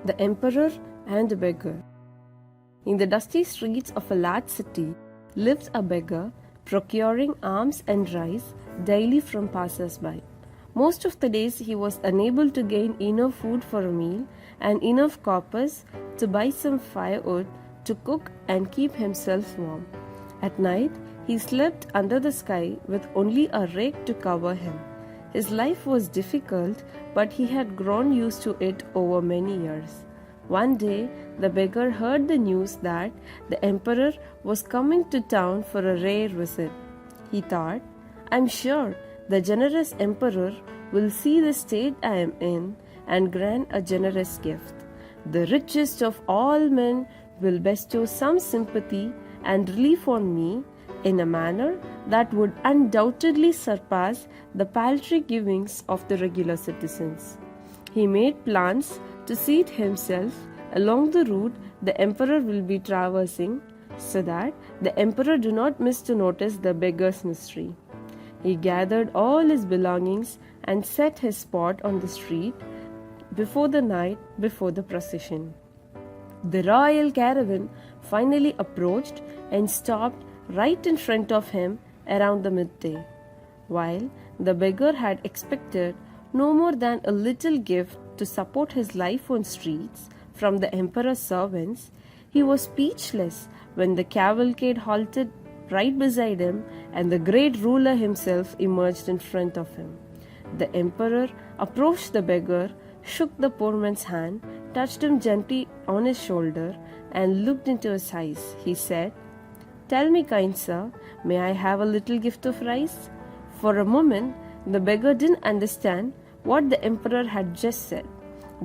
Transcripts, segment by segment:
The Emperor and the Beggar. In the dusty streets of a large city lived a beggar, procuring alms and rice daily from passers-by. Most of the days he was unable to gain enough food for a meal and enough coppers to buy some firewood to cook and keep himself warm. At night he slept under the sky with only a rake to cover him. His life was difficult, but he had grown used to it over many years. One day, the beggar heard the news that the emperor was coming to town for a rare visit. He thought, "I'm sure the generous emperor will see the state I am in and grant a generous gift. The richest of all men will bestow some sympathy and relief on me in a manner that would undoubtedly surpass the paltry givings of the regular citizens." He made plans to seat himself along the route the emperor will be traversing so that the emperor do not miss to notice the beggar's mystery. He gathered all his belongings and set his spot on the street before the night before the procession. The royal caravan finally approached and stopped right in front of him around the midday. While the beggar had expected no more than a little gift to support his life on streets from the emperor's servants, he was speechless when the cavalcade halted right beside him and the great ruler himself emerged in front of him. The emperor approached the beggar, shook the poor man's hand, touched him gently on his shoulder, and looked into his eyes. He said, "Tell me, kind sir, may I have a little gift of rice?" For a moment, the beggar didn't understand what the emperor had just said.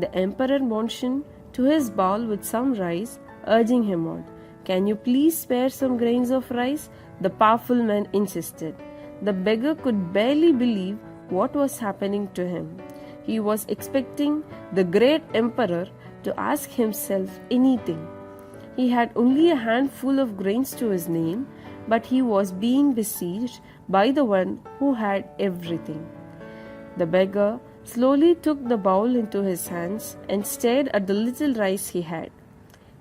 The emperor motioned to his bowl with some rice, urging him on. "Can you please spare some grains of rice?" the powerful man insisted. The beggar could barely believe what was happening to him. He was expecting the great emperor to ask himself anything. He had only a handful of grains to his name, but he was being besieged by the one who had everything. The beggar slowly took the bowl into his hands and stared at the little rice he had.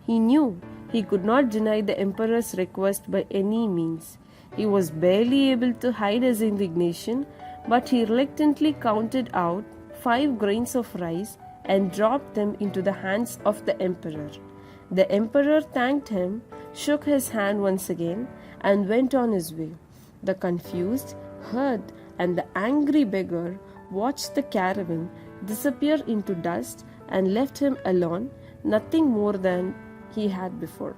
He knew he could not deny the emperor's request by any means. He was barely able to hide his indignation, but he reluctantly counted out 5 grains of rice and dropped them into the hands of the emperor. The emperor thanked him, shook his hand once again, and went on his way. The confused, hurt, and the angry beggar watched the caravan disappear into dust and left him alone, nothing more than he had before.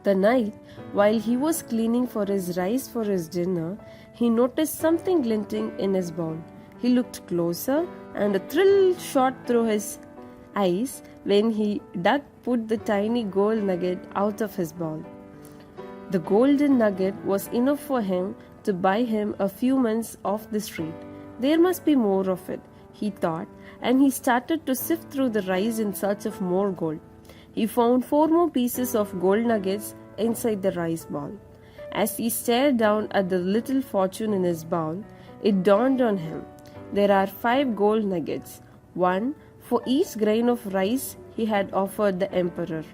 The night, while he was cleaning for his rice for his dinner, he noticed something glinting in his bowl. He looked closer, and a thrill shot through his eyes when he pulled the tiny gold nugget out of his bowl. The golden nugget was enough for him to buy him a few months off the street. There must be more of it, he thought, and he started to sift through the rice in search of more gold. He found 4 more pieces of gold nuggets inside the rice bowl. As he stared down at the little fortune in his bowl, it dawned on him. There are 5 gold nuggets, 1 for each grain of rice he had offered the emperor.